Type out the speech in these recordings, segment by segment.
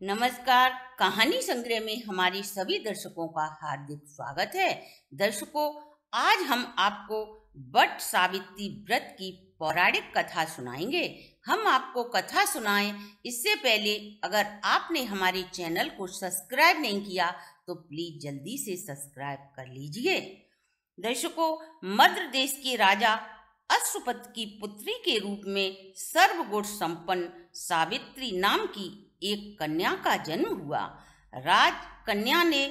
नमस्कार। कहानी संग्रह में हमारे सभी दर्शकों का हार्दिक स्वागत है। दर्शकों, आज हम आपको वट सावित्री व्रत की पौराणिक कथा सुनाएंगे। हम आपको कथा सुनाएं इससे पहले अगर आपने हमारे चैनल को सब्सक्राइब नहीं किया तो प्लीज जल्दी से सब्सक्राइब कर लीजिए। दर्शकों, मद्र देश के राजा अश्वपत की पुत्री के रूप में सर्वगुण संपन्न सावित्री नाम की एक कन्या का जन्म हुआ। राजकन्या ने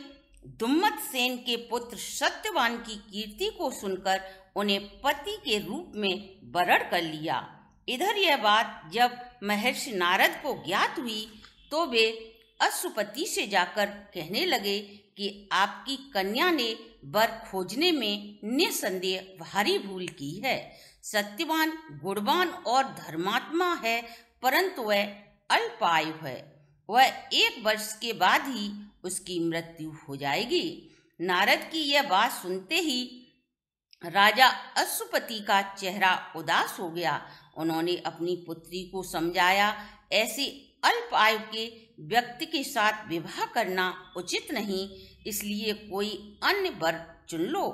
दुम्मत सेन के पुत्र सत्यवान की कीर्ति को सुनकर उन्हें पति के रूप में वरण कर लिया। इधर यह बात जब महर्षि नारद को ज्ञात हुई तो वे अश्वपति से जाकर कहने लगे कि आपकी कन्या ने वर खोजने में निसंदेह भारी भूल की है। सत्यवान गुणवान और धर्मात्मा है, परंतु वह अल्पायु है। वह 1 वर्ष के बाद ही उसकी मृत्यु हो जाएगी। नारद की यह बात सुनते ही राजा अश्वपति का चेहरा उदास हो गया। उन्होंने अपनी पुत्री को समझाया, ऐसे अल्प आयु के व्यक्ति के साथ विवाह करना उचित नहीं, इसलिए कोई अन्य वर चुन लो।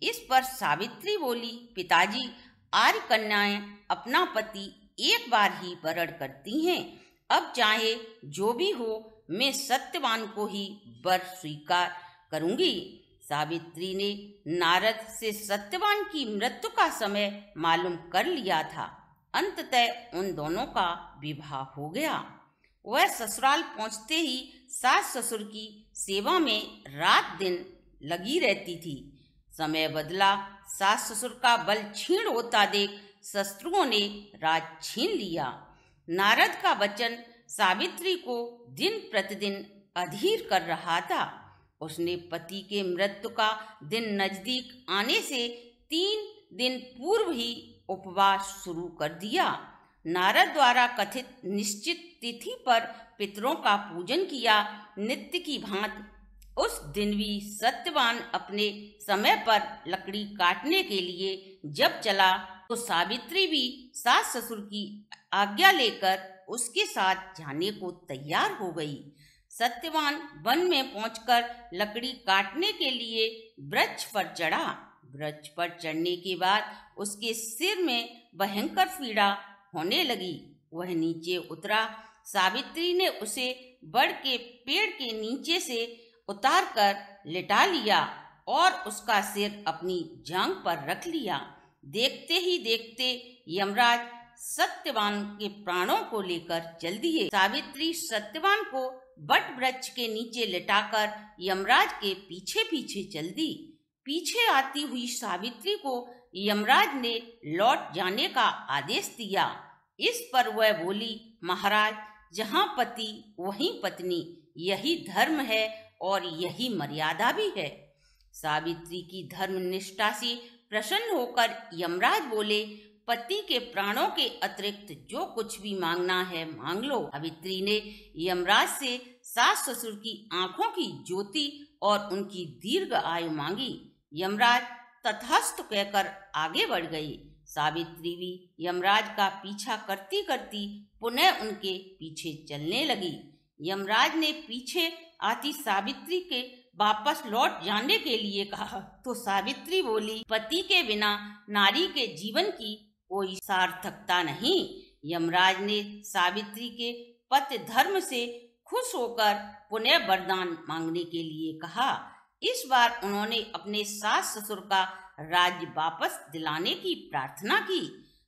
इस पर सावित्री बोली, पिताजी, आर्य कन्याएं अपना पति एक बार ही वरण करती हैं। अब चाहे जो भी हो, मैं सत्यवान को ही वर स्वीकार करूंगी। सावित्री ने नारद से सत्यवान की मृत्यु का समय मालूम कर लिया था। अंततः उन दोनों का विवाह हो गया। वह ससुराल पहुंचते ही सास ससुर की सेवा में रात दिन लगी रहती थी। समय बदला, सास ससुर का बल क्षीण होता देख शत्रुओं ने राज छीन लिया। नारद का वचन सावित्री को दिन प्रतिदिन अधीर कर रहा था। उसने पति के मृत्यु का दिन नजदीक आने से 3 दिन पूर्व ही उपवास शुरू कर दिया। नारद द्वारा कथित निश्चित तिथि पर पितरों का पूजन किया। नित्य की भांति उस दिन भी सत्यवान अपने समय पर लकड़ी काटने के लिए जब चला तो सावित्री भी सास ससुर की आज्ञा लेकर उसके साथ जाने को तैयार हो गई। सत्यवान वन में पहुंचकर लकड़ी काटने के लिए वृक्ष पर चढ़ा। वृक्ष पर चढ़ने के बाद उसके सिर में भयंकर पीड़ा होने लगी। वह नीचे उतरा। सावित्री ने उसे बड़ के पेड़ के नीचे से उतारकर लिटा लिया और उसका सिर अपनी जांघ पर रख लिया। देखते ही देखते यमराज सत्यवान के प्राणों को लेकर चल दिए। सावित्री सत्यवान को वट वृक्ष के नीचे लिटाकर यमराज के पीछे पीछे चल दी। पीछे आती हुई सावित्री को यमराज ने लौट जाने का आदेश दिया। इस पर वह बोली, महाराज, जहाँ पति वहीं पत्नी, यही धर्म है और यही मर्यादा भी है। सावित्री की धर्मनिष्ठा से प्रसन्न होकर यमराज बोले, पति के प्राणों के अतिरिक्त जो कुछ भी मांगना है मांग लो। सावित्री ने यमराज से सास ससुर की आंखों की ज्योति और उनकी दीर्घ आयु मांगी। यमराज तथास्तु कहकर आगे बढ़ गई। सावित्री भी यमराज का पीछा करती करती पुनः उनके पीछे चलने लगी। यमराज ने पीछे आती सावित्री के वापस लौट जाने के लिए कहा तो सावित्री बोली, पति के बिना नारी के जीवन की कोई सार्थकता नहीं। यमराज ने सावित्री के पति धर्म से खुश होकर पुनः वरदान मांगने के लिए कहा। इस बार उन्होंने अपने सास ससुर का राज्य वापस दिलाने की प्रार्थना की।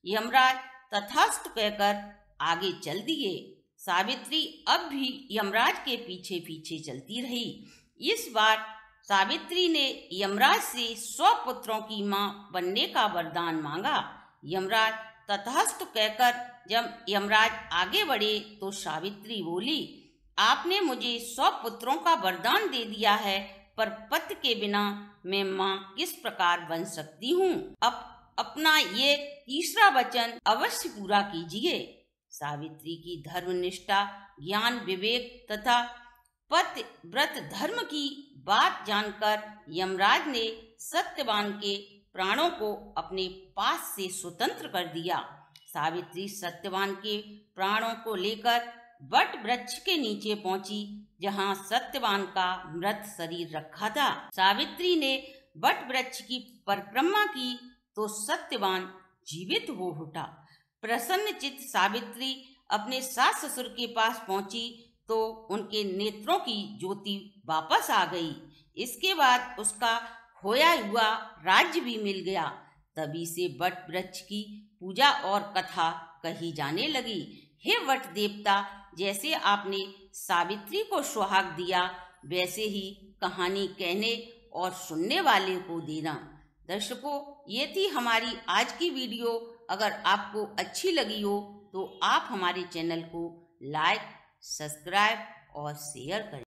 यमराज तथास्तु कहकर आगे चल दिए। सावित्री अब भी यमराज के पीछे पीछे चलती रही। इस बार सावित्री ने यमराज से 100 पुत्रों की मां बनने का वरदान मांगा। यमराज तथास्तु कहकर जब यमराज आगे बढ़े तो सावित्री बोली, आपने मुझे 100 पुत्रों का वरदान दे दिया है, पर पति के बिना मैं मां किस प्रकार बन सकती हूँ। अब अपना ये तीसरा वचन अवश्य पूरा कीजिए। सावित्री की धर्मनिष्ठा, ज्ञान, विवेक तथा पति व्रत धर्म की बात जानकर यमराज ने सत्यवान के प्राणों को अपने पास से स्वतंत्र कर दिया। सावित्री सत्यवान के प्राणों को लेकर वट वृक्ष के नीचे पहुंची जहां सत्यवान का मृत शरीर रखा था। सावित्री ने वट वृक्ष की परिक्रमा की तो सत्यवान जीवित हो उठा। प्रसन्नचित्त सावित्री अपने सास ससुर के पास पहुंची तो उनके नेत्रों की ज्योति वापस आ गई। इसके बाद उसका खोया हुआ राज्य भी मिल गया। तभी से वट वृक्ष की पूजा और कथा कही जाने लगी। हे वट देवता, जैसे आपने सावित्री को सुहाग दिया वैसे ही कहानी कहने और सुनने वाले को देना। दर्शकों, ये थी हमारी आज की वीडियो। अगर आपको अच्छी लगी हो तो आप हमारे चैनल को लाइक, सब्सक्राइब और शेयर करें।